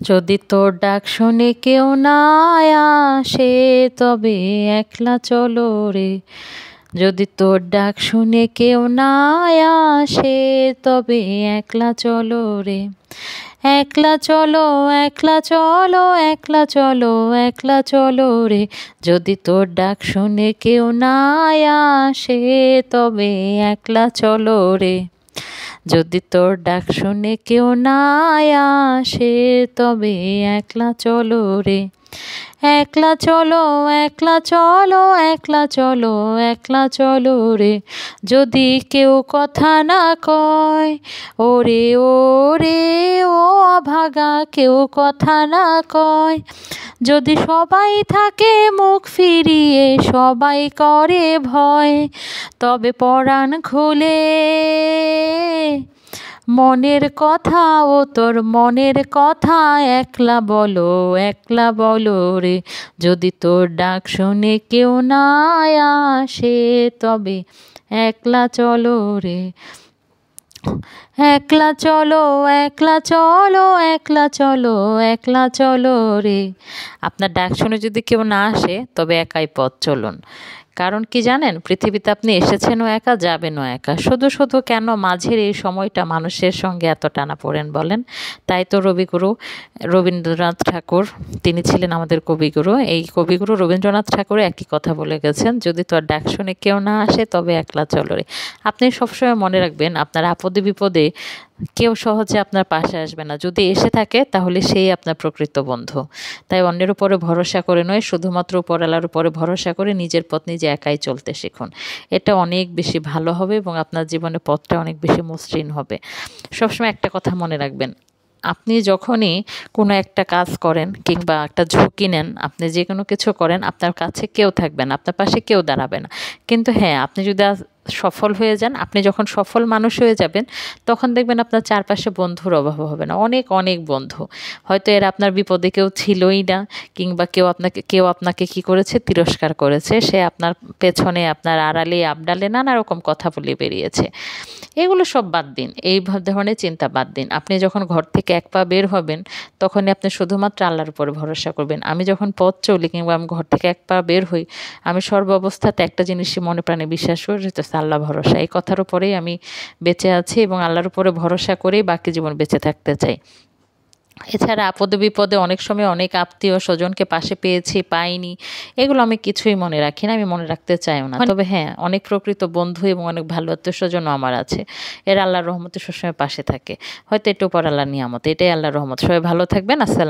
যদি তোর ডাক শুনে কেউ না আসে তবে একলা চলো রে। যদি তোর ডাক শুনে কেউ না আসে তবে একলা চলো রে। একলা চলো, একলা চলো, একলা চলো, একলা চলো রে। যদি তোর ডাক শুনে কেউ না আসে তবে একলা চলো রে। যদি তোর ডাক শুনে কেউ না আসে তবে একলা চলো রে। একলা চলো, একলা চলো, একলা চলো, একলা চলো রে। যদি কেউ কথা না কয়, ওরে ওরে ও অভাগা, কেউ কথা না কয়। যদি সবাই থাকে মুখ ফিরিয়ে, সবাই করে ভয়, তবে পরাণ খুলে মনের কথা, ও তোর মনের কথা একলা বলো, একলা বলো রে। যদি তোর ডাক শুনে কেউ না আসে তবে একলা চলো রে। একলা চলো, একলা চলো, একলা চলো, একলা চলো রে। আপনার ডাক শুনে যদি কেউ না আসে তবে একাই পথ চলুন। কারণ কি জানেন, পৃথিবীতে আপনি এসেছেনও একা, যাবেনও একা। শুধু শুধু কেন মাঝের এই সময়টা মানুষের সঙ্গে এত টানাপোড়েন বলেন? তাই তো রবিগুরু রবীন্দ্রনাথ ঠাকুর, তিনি ছিলেন আমাদের কবিগুরু। এই কবিগুরু রবীন্দ্রনাথ ঠাকুর একই কথা বলে গেছেন, যদি তোর ডাক শুনে কেউ না আসে তবে একলা চলো রে। আপনি সবসময় মনে রাখবেন, আপনার আপদে বিপদে কেউ সহজে আপনার পাশে আসবে না। যদি এসে থাকে তাহলে সেই আপনার প্রকৃত বন্ধু। তাই অন্যের উপরে ভরসা করে নয়, শুধুমাত্র উপরওয়ালার উপরে ভরসা করে নিজের পথ নিজে একাই চলতে শিখুন। এটা অনেক বেশি ভালো হবে এবং আপনার জীবনের পথটা অনেক বেশি মসৃণ হবে। সবসময় একটা কথা মনে রাখবেন, আপনি যখনই কোনো একটা কাজ করেন কিংবা একটা ঝুঁকি নেন, আপনি যে কোনো কিছু করেন, আপনার কাছে কেউ থাকবে না, আপনার পাশে কেউ দাঁড়াবে না। কিন্তু হ্যাঁ, আপনি যদি সফল হয়ে যান, আপনি যখন সফল মানুষ হয়ে যাবেন, তখন দেখবেন আপনার চারপাশে বন্ধুর অভাব হবে না, অনেক অনেক বন্ধু। হয়তো এরা আপনার বিপদে কেউ ছিলই না, কিংবা কেউ আপনাকে কি করেছে, তিরস্কার করেছে, সে আপনার পেছনে, আপনার আড়ালে আবডালে নানা রকম কথা বলে বেরিয়েছে। এগুলো সব বাদ দিন, এই ধরনের চিন্তা বাদ দিন। আপনি যখন ঘর থেকে এক পা বের হবেন, তখনই আপনি শুধুমাত্র আল্লাহর উপরে ভরসা করবেন। আমি যখন পথ চলি কিংবা আমি ঘর থেকে এক পা বের হই, আমি সর্বাবস্থাতে একটা জিনিসই মনে প্রাণে বিশ্বাস করি, সেটা হচ্ছে আল্লাহ ভরসা। এই কথার উপরেই আমি বেঁচে আছি এবং আল্লাহর উপরে ভরসা করেই বাকি জীবন বেঁচে থাকতে চাই। এছাড়া আপদে বিপদে অনেক সময় অনেক আত্মীয় স্বজনকে পাশে পেয়েছি, পাইনি, এগুলো আমি কিছুই মনে রাখি না, আমি মনে রাখতে চাইও না। তবে হ্যাঁ, অনেক প্রকৃত বন্ধু এবং অনেক ভালো আত্মীয় স্বজনও আমার আছে। এরা আল্লাহর রহমতে সবসময় পাশে থাকে। হয়তো এটা উপর আল্লাহর নিয়ামত, এটাই আল্লাহর রহমত। সবাই ভালো থাকবেন। আসসালাম।